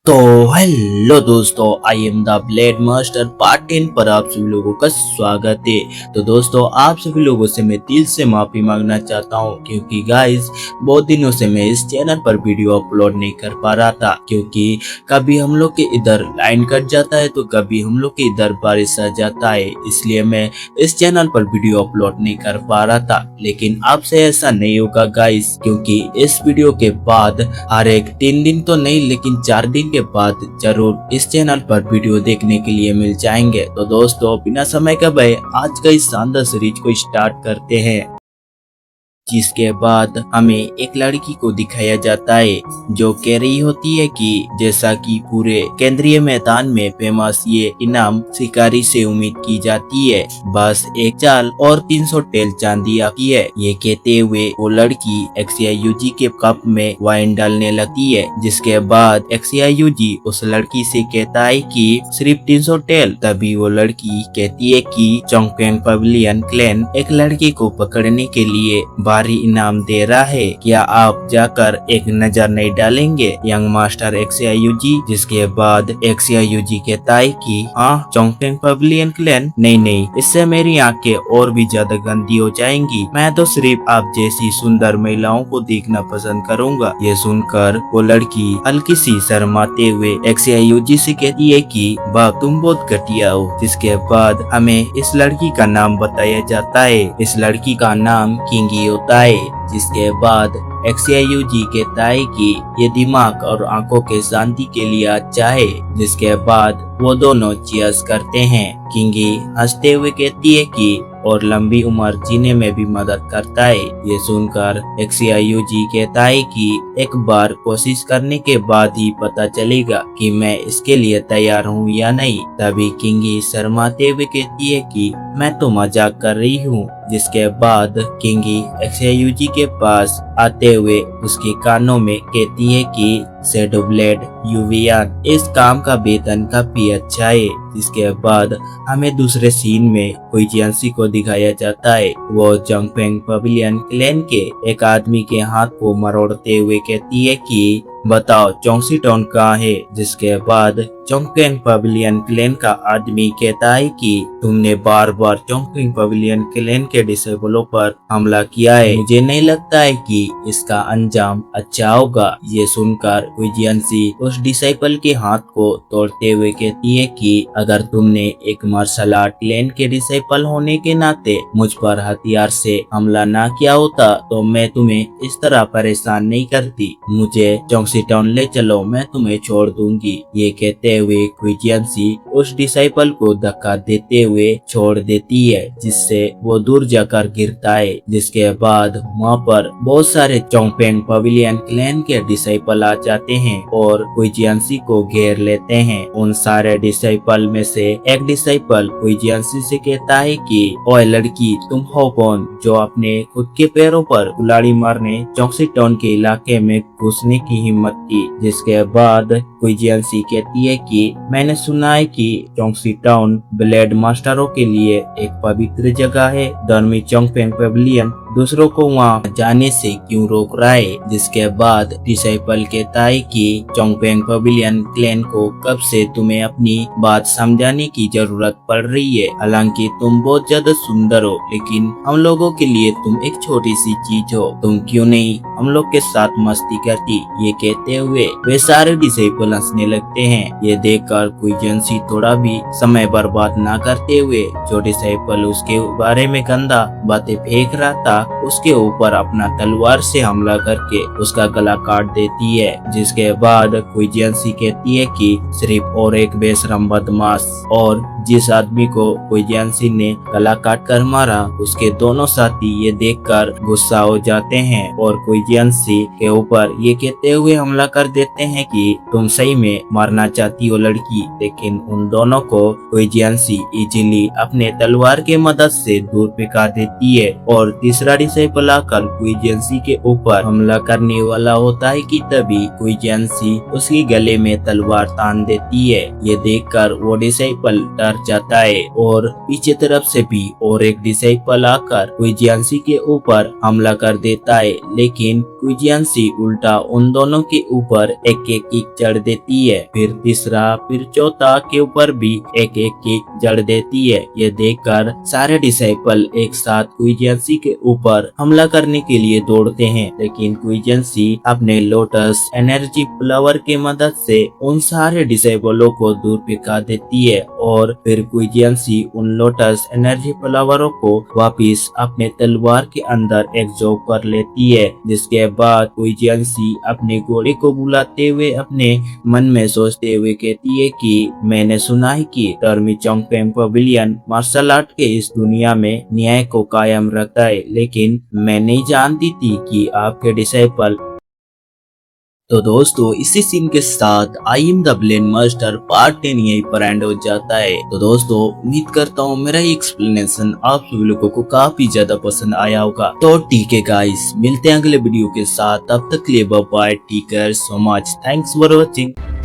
तो हेलो दोस्तों, I am the blade master part 10 पर आप सभी लोगों का स्वागत है। तो दोस्तों, आप सभी लोगों से मैं दिल से माफी मांगना चाहता हूं क्योंकि गाइस बहुत दिनों से मैं इस चैनल पर वीडियो अपलोड नहीं कर पा रहा था, क्योंकि कभी हम लोग के इधर लाइन कट जाता है तो कभी हम लोग के इधर बारिश आ जाता है, इसलिए मैं इस चैनल पर वीडियो अपलोड नहीं कर पा रहा था। लेकिन आपसे ऐसा नहीं होगा गाइस, क्योंकि इस वीडियो के बाद हर एक 3 दिन तो नहीं लेकिन 4 दिन के बाद जरूर इस चैनल पर वीडियो देखने के लिए मिल जाएंगे। तो दोस्तों, बिना समय का गवाए आज का इस शानदार सीरीज को स्टार्ट करते हैं, जिसके बाद हमें एक लड़की को दिखाया जाता है जो कह रही होती है कि जैसा कि पूरे केंद्रीय मैदान में फेमस ये इनाम शिकारी से उम्मीद की जाती है, बस एक चाल और 300 टेल चांदी आती है। ये कहते हुए वो लड़की XCIUG के कप में वाइन डालने लगती है, जिसके बाद XCIUG उस लड़की से कहता है कि सिर्फ 300 टेल। तभी वो लड़की कहती है कि चोंगपेंग पवेलियन क्लैन एक लड़के को पकड़ने के लिए भारी इनाम दे रहा है, क्या आप जाकर एक नजर नहीं डालेंगे यंग मास्टर XCIUG। जिसके बाद XCIUG कहता है कि हाँ चोंगपेंग पवेलियन क्लैन, नहीं, इससे मेरी आंखें और भी ज्यादा गंदी हो जाएंगी, मैं तो सिर्फ आप जैसी सुंदर महिलाओं को देखना पसंद करूंगा। ये सुनकर वो लड़की हल्की सी शर्माते हुए XCIUG से कहती है कि वाह तुम बहुत घटिया हो। जिसके बाद हमें इस लड़की का नाम बताया जाता है, इस लड़की का नाम किंगी होता है। जिसके बाद XCIUG कहता है कि ये दिमाग और आंखों के शांति के लिए अच्छा है। जिसके बाद वो दोनों चीयर्स करते हैं। किंगी हंसते हुए कहती है कि और लंबी उम्र जीने में भी मदद करता है। ये सुनकर XCIUG कहता है कि एक बार कोशिश करने के बाद ही पता चलेगा कि मैं इसके लिए तैयार हूँ या नहीं। तभी किंगी शर्माते हुए कहती है कि मैं तो मजाक कर रही हूँ। जिसके बाद किंगी XCIUG के पास आते हुए उसके कानों में कहती है कि शैडो ब्लेड यूवियान, इस काम का वेतन काफी अच्छा है। जिसके बाद हमें दूसरे सीन में हुईजियांसी को दिखाया जाता है, वो चोंगपेंग पवेलियन क्लैन के एक आदमी के हाथ को मरोड़ते हुए कहती है कि बताओ चोंगसी टाउन कहाँ है। जिसके बाद चोंगपेंग पवेलियन क्लैन का आदमी कहता है कि तुमने बार बार चोंगपेंग पवेलियन क्लैन के डिसेबलों पर हमला किया है, मुझे नहीं लगता है कि इसका अंजाम अच्छा होगा। ये सुनकर हुईजियांसी उस डिसेबल के हाथ को तोड़ते हुए कहती है कि अगर तुमने एक मार्शल आर्ट क्लैन के डिसेबल होने के नाते मुझ पर हथियार से हमला ना किया होता तो मैं तुम्हें इस तरह परेशान नहीं करती, मुझे चोंगसी टाउन ले चलो, मैं तुम्हें छोड़ दूंगी। ये कहते हुए हुईजियांसी उस डिसेबल को धक्का देते हुए छोड़ देती है, जिससे वो दूर जाकर गिरता है। जिसके बाद वहाँ पर बहुत सारे चोंगपेंग पवेलियन क्लैन के डिसेबल आ जाते हैं और हुईजियांसी को घेर लेते हैं। उन सारे डिसेबल में से एक डिसेबल हुईजियांसी से कहता है कि ओए लड़की, तुम हो कौन जो अपने खुद के पैरों पर कुल्हाड़ी मारने चोंगसी टाउन के इलाके में घुसने की हिम्मत की। जिसके बाद हुईजियांसी कहती है कि मैंने सुना है कि चोंगसी टाउन ब्लेड मास्टरों के लिए एक पवित्र जगह है, धर्मी चोंगपेंग पवेलियन दूसरों को वहाँ जाने से क्यों रोक रहा है। जिसके बाद डिसेबल कहता है कि चोंगपेंग पवेलियन क्लैन को कब से तुम्हें अपनी बात समझाने की जरूरत पड़ रही है, हालांकि तुम बहुत ज्यादा सुंदर हो, लेकिन हम लोगों के लिए तुम एक छोटी सी चीज हो, तुम क्यों नहीं हम लोग के साथ मस्ती करती। ये कहते हुए वे सारे डिसेबल हंसने लगते हैं। ये देखकर हुईजियांसी थोड़ा भी समय बर्बाद न करते हुए जो डिसेबल उसके बारे में गंदा बातें फेंक रहा था उसके ऊपर अपना तलवार से हमला करके उसका गला काट देती है। जिसके बाद हुईजियांसी कहती है कि सिर्फ और एक बेशरम बदमाश, और जिस आदमी को हुईजियांसी ने गला काट कर मारा उसके दोनों साथी ये देखकर गुस्सा हो जाते हैं और हुईजियांसी के ऊपर ये कहते हुए हमला कर देते हैं कि तुम सही में मारना चाहती हो लड़की। लेकिन उन दोनों को हुईजियांसी इजीली अपने तलवार के मदद से दूर फेंका देती है और तीसरा डिसेबल आकर हुईजियांसी के ऊपर हमला करने वाला होता है कि तभी हुईजियांसी उसके गले में तलवार तान देती है। ये देखकर वो डिसेबल डर मर जाता है और पीछे तरफ से भी और एक डिसाइपल आकर क्विजियांसी के ऊपर हमला कर देता है, लेकिन क्विजियांसी उल्टा उन दोनों के ऊपर एक एक किक जड़ देती है। फिर तीसरा फिर चौथा के ऊपर भी एक एक किक जड़ देती है। ये देखकर सारे डिसाइपल एक साथ क्विजियांसी के ऊपर हमला करने के लिए दौड़ते हैं, लेकिन क्विजियांसी अपने लोटस एनर्जी फ्लावर की मदद से उन सारे डिसेबलों को दूर फेंका देती है और फिर क्विजियांसी उन लोटस एनर्जी फ्लावरों को वापिस अपने तलवार के अंदर एब्जॉर्ब कर लेती है। जिसके बाद क्विजियांसी अपने घोड़े को बुलाते हुए अपने मन में सोचते हुए कहती है कि मैंने सुना है कि टर्मी चोंगपेंग पवेलियन मार्शल आर्ट के इस दुनिया में न्याय को कायम रखता है, लेकिन मैं नहीं जानती थी कि आपके डिसाइपल। तो दोस्तों इसी सीन के साथ I am the blade master part 10 यहीं पर एंड हो जाता है। तो दोस्तों उम्मीद करता हूँ मेरा ये एक्सप्लेनेशन आप सभी लोगों को काफी ज्यादा पसंद आया होगा। तो ठीक है गाइस, मिलते हैं अगले वीडियो के साथ, तब तक के लिए bye bye, take care so much, thanks for watching.